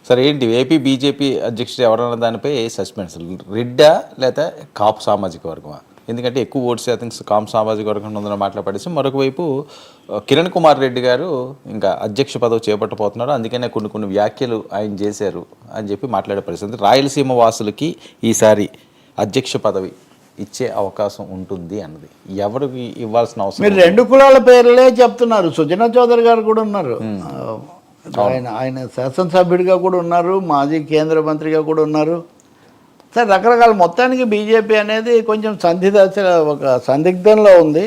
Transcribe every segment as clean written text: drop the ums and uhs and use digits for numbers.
సరే ఏంటి AP BJP అధ్యక్షుడు ఎవరన్న దానిపై సస్పెన్స్ రెడ్డా లేదా కాపు సామాజిక వర్గమా? ఎందుకంటే ఎక్కువ ఓటు శాతం కాపు సామాజిక వర్గం ఉందని మాట్లాడేసి మరొక వైపు కిరణ్ కుమార్ రెడ్డి గారు ఇంకా అధ్యక్ష పదవి చేపట్టబోతున్నారు, అందుకనే కొన్ని వ్యాఖ్యలు ఆయన చేశారు అని చెప్పి మాట్లాడే పరిస్థితి. రాయలసీమ వాసులకి ఈసారి అధ్యక్ష పదవి ఇచ్చే అవకాశం ఉంటుంది అన్నది ఎవరికి ఇవ్వాల్సిన అవసరం? మీరు రెండు కులాల పేర్లే చెప్తున్నారు. సుజనా చౌదరి గారు కూడా ఉన్నారు, ఆయన శాసనసభ్యుడిగా కూడా ఉన్నారు, మాజీ కేంద్ర మంత్రిగా కూడా ఉన్నారు. సరే రకరకాల మొత్తానికి బీజేపీ అనేది కొంచెం ఒక సందిగ్ధంలో ఉంది.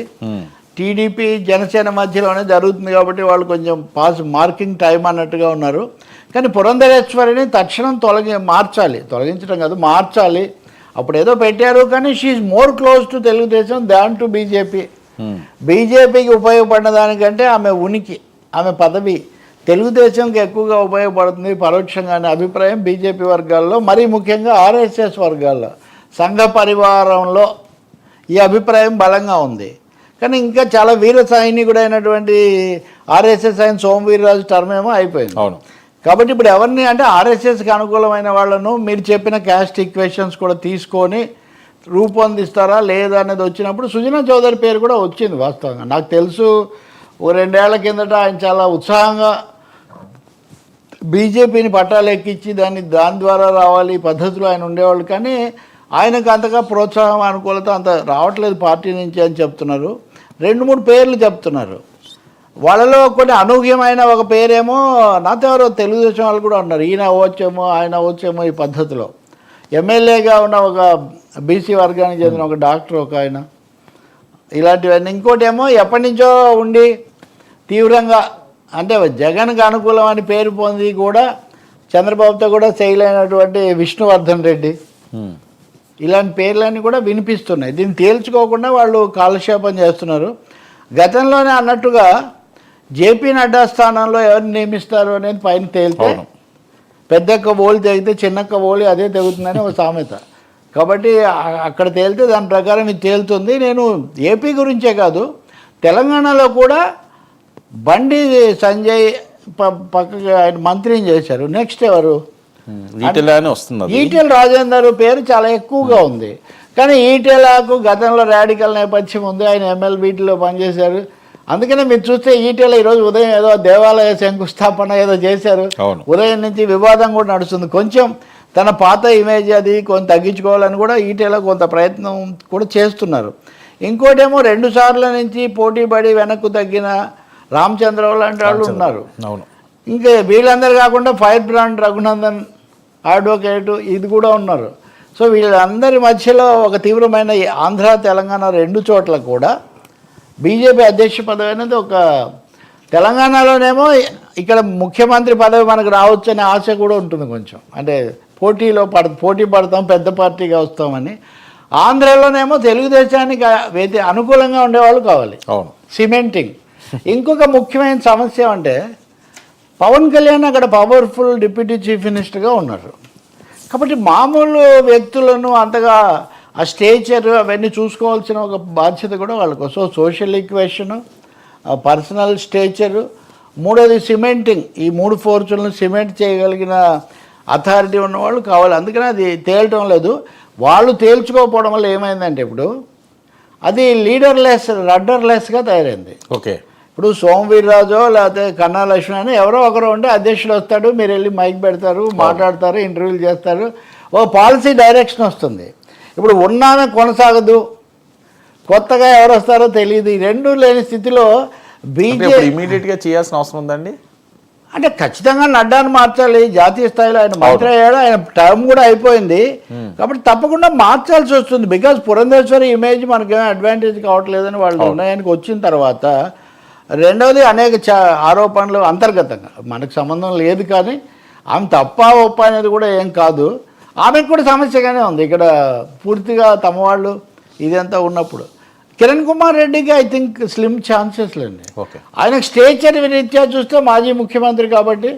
టీడీపీ జనసేన మధ్యలోనే జరుగుతుంది కాబట్టి వాళ్ళు కొంచెం మార్కింగ్ టైం అన్నట్టుగా ఉన్నారు. కానీ పురంధరేశ్వరిని తక్షణం తొలగించడం కాదు, మార్చాలి. అప్పుడు ఏదో పెట్టారు కానీ she more close to Telugu Desam than to BJP. బీజేపీకి ఉపయోగపడిన దానికంటే ఆమె ఉనికి, ఆమె పదవి తెలుగుదేశంకి ఎక్కువగా ఉపయోగపడుతుంది పరోక్షంగా అనే అభిప్రాయం బీజేపీ వర్గాల్లో, మరీ ముఖ్యంగా ఆర్ఎస్ఎస్ వర్గాల్లో, సంఘ పరివారంలో ఈ అభిప్రాయం బలంగా ఉంది. కానీ ఇంకా చాలా వీర సైనికుడైనటువంటి ఆర్ఎస్ఎస్ ఆయన సోమవీర్రాజు టర్మ్ ఏమో అయిపోయింది. అవును. కాబట్టి ఇప్పుడు ఎవరిని అంటే ఆర్ఎస్ఎస్కి అనుకూలమైన వాళ్ళను మీరు చెప్పిన క్యాస్ట్ ఈక్వేషన్స్ కూడా తీసుకొని రూపొందిస్తారా లేదా అనేది వచ్చినప్పుడు సుజనా చౌదరి పేరు కూడా వచ్చింది. వాస్తవంగా నాకు తెలుసు, ఓ 2 ఏళ్ల కిందట ఆయన చాలా ఉత్సాహంగా బీజేపీని పట్టాలు ఎక్కించి దాని ద్వారా రావాలి ఈ పద్ధతిలో ఆయన ఉండేవాళ్ళు. కానీ ఆయనకు అంతగా ప్రోత్సాహం అనుకూలత అంత రావట్లేదు పార్టీ నుంచి అని చెప్తున్నారు. 2-3 పేర్లు చెప్తున్నారు. వాళ్ళలో కొన్ని అనూహ్యమైన ఒక పేరేమో నాతో ఎవరో తెలుగుదేశం వాళ్ళు కూడా ఉన్నారు, ఈయన అవ్వచ్చేమో ఆయన అవ్వచ్చేమో ఈ పద్ధతిలో. ఎమ్మెల్యేగా ఉన్న ఒక బీసీ వర్గానికి చెందిన ఒక డాక్టర్ ఒక ఆయన, ఇలాంటివన్నీ. ఇంకోటి ఏమో ఎప్పటి నుంచో ఉండి తీవ్రంగా అంటే జగన్కి అనుకూలం అని పేరు పొంది కూడా చంద్రబాబుతో కూడా చేయలేనటువంటి విష్ణువర్ధన్ రెడ్డి, ఇలాంటి పేర్లన్నీ కూడా వినిపిస్తున్నాయి. దీన్ని తేల్చుకోకుండా వాళ్ళు కాలక్షేపం చేస్తున్నారు. గతంలోనే అన్నట్టుగా జేపీ నడ్డా స్థానంలో ఎవరిని నియమిస్తారు అనేది పైన తేలితే పెద్దక్క ఓలి తెగితే చిన్నక్క ఓలి అదే తెగుతుందని ఒక సామెత. కాబట్టి అక్కడ తేలితే దాని ప్రకారం ఇది తేలుతుంది. నేను ఏపీ గురించే కాదు, తెలంగాణలో కూడా బండి సంజయ్ పక్కగా ఆయన మంత్రిని చేశారు. నెక్స్ట్ ఎవరు? ఈటెల రాజేందర్ పేరు చాలా ఎక్కువగా ఉంది. కానీ ఈటెలకు గతంలో రాడికల్ నేపథ్యం ఉంది, ఆయన ఎమ్మెల్బీటీలో పనిచేశారు. అందుకనే మీరు చూస్తే ఈటెల ఈరోజు ఉదయం ఏదో దేవాలయ శంకుస్థాపన ఏదో చేశారు, ఉదయం నుంచి వివాదం కూడా నడుస్తుంది. కొంచెం తన పాత ఇమేజ్ అది కొంత తగ్గించుకోవాలని కూడా ఈటెల కొంత ప్రయత్నం కూడా చేస్తున్నారు. ఇంకోటేమో 2 సార్ల నుంచి పోటీపడి వెనక్కు తగ్గిన రామచంద్రరావు లాంటి వాళ్ళు ఉన్నారు. ఇంకా వీళ్ళందరూ కాకుండా ఫైర్ బ్రాండ్ రఘునందన్ అడ్వకేటు ఇది కూడా ఉన్నారు. సో వీళ్ళందరి మధ్యలో ఒక తీవ్రమైన ఆంధ్ర తెలంగాణ 2 చోట్ల కూడా బీజేపీ అధ్యక్ష పదవి అనేది ఒక తెలంగాణలోనేమో ఇక్కడ ముఖ్యమంత్రి పదవి మనకు రావచ్చు అనే ఆశ కూడా ఉంటుంది కొంచెం, అంటే పోటీ పడతాం పెద్ద పార్టీగా వస్తామని. ఆంధ్రలోనేమో తెలుగుదేశానికి అనుకూలంగా ఉండేవాళ్ళు కావాలి, సిమెంటింగ్. ఇంకొక ముఖ్యమైన సమస్య అంటే పవన్ కళ్యాణ్ అక్కడ పవర్ఫుల్ డిప్యూటీ చీఫ్ మినిస్టర్గా ఉన్నారు. కాబట్టి మామూలు వ్యక్తులను అంతగా ఆ స్టేచర్ అవన్నీ చూసుకోవాల్సిన ఒక బాధ్యత కూడా వాళ్ళకు. So social equation, personal stature, మూడోది సిమెంటింగ్, ఈ 3 ఫోర్సులను సిమెంట్ చేయగలిగిన అథారిటీ ఉన్నవాళ్ళు కావాలి. అందుకని అది తేలటం లేదు. వాళ్ళు తేల్చుకోకపోవడం వల్ల ఏమైందంటే ఇప్పుడు అది రడ్డర్లెస్గా తయారైంది. ఓకే, ఇప్పుడు సోమవీర్రాజు లేకపోతే కన్నా లక్ష్మణ్ అని ఎవరో ఒకరు ఉంటే అధ్యక్షుడు వస్తాడు, మీరు వెళ్ళి మైక్ పెడతారు, మాట్లాడతారు, ఇంటర్వ్యూలు చేస్తారు, ఓ పాలసీ డైరెక్షన్ వస్తుంది. ఇప్పుడు ఉన్నామే కొనసాగదు, కొత్తగా ఎవరు వస్తారో తెలియదు. ఈ 2 లేని స్థితిలో బీజేపీ ఇమీడియట్గా చేయాల్సిన అవసరం ఉందండి. అంటే ఖచ్చితంగా నడ్డాను మార్చాలి. జాతీయ స్థాయిలో ఆయన మంత్రి అయ్యాడు, ఆయన టర్మ్ కూడా అయిపోయింది. కాబట్టి తప్పకుండా మార్చాల్సి వస్తుంది. బికాజ్ పురంధేశ్వరి ఇమేజ్ మనకేమో అడ్వాంటేజ్ కావట్లేదని వాళ్ళ నిర్ణయానికి వచ్చిన తర్వాత, రెండవది అనేక ఆరోపణలు అంతర్గతంగా మనకు సంబంధం లేదు. కానీ ఆమె తప్ప ఒప్ప అనేది కూడా ఏం కాదు, ఆమెకు కూడా సమస్యగానే ఉంది ఇక్కడ పూర్తిగా తమ వాళ్ళు ఇదంతా ఉన్నప్పుడు. కిరణ్ కుమార్ రెడ్డికి ఐ థింక్ స్లిమ్ ఛాన్సెస్ లేండి. ఆయనకు స్టేచర్ రీత్యా చూస్తే మాజీ ముఖ్యమంత్రి కాబట్టి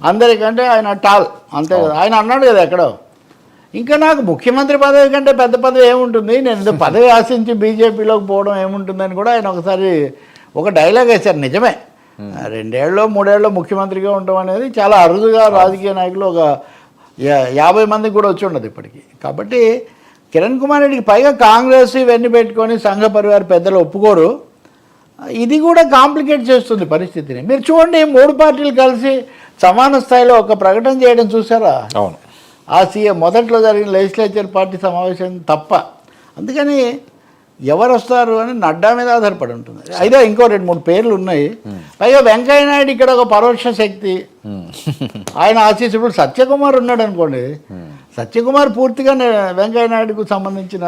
అందరికంటే ఆయన టాల్, అంతే కదా. ఆయన అన్నాడు కదా ఎక్కడో, ఇంకా నాకు ముఖ్యమంత్రి పదవి కంటే పెద్ద పదవి ఏముంటుంది, నేను పదవి ఆశించి బీజేపీలోకి పోవడం ఏముంటుందని కూడా ఆయన ఒకసారి ఒక డైలాగ్ వేశారు. నిజమే, 2 3 ముఖ్యమంత్రిగా ఉండడం అనేది చాలా అరుదుగా రాజకీయ నాయకులు ఒక 50 మందికి కూడా వచ్చి ఉండదు ఇప్పటికీ. కాబట్టి కిరణ్ కుమార్ రెడ్డికి పైగా కాంగ్రెస్ ఇవన్నీ పెట్టుకొని సంఘ పరివార పెద్దలు ఒప్పుకోరు. ఇది కూడా కాంప్లికేట్ చేస్తుంది పరిస్థితిని. మీరు చూడండి 3 పార్టీలు కలిసి సమాన స్థాయిలో ఒక ప్రకటన చేయడం చూసారా? అవును. ఆ సీఎం మొదట్లో జరిగిన లెజిస్లేచర్ పార్టీ సమావేశం తప్ప. అందుకని ఎవరు వస్తారు అని నడ్డా మీద ఆధారపడి ఉంటుంది. అయితే ఇంకో 2-3 పేర్లు ఉన్నాయి. పైగా వెంకయ్య నాయుడు ఇక్కడ ఒక పరోక్ష శక్తి. ఆయన ఆశీస్ ఇప్పుడు సత్యకుమార్ ఉన్నాడు అనుకోండి, సత్యకుమార్ పూర్తిగా వెంకయ్య నాయుడుకు సంబంధించిన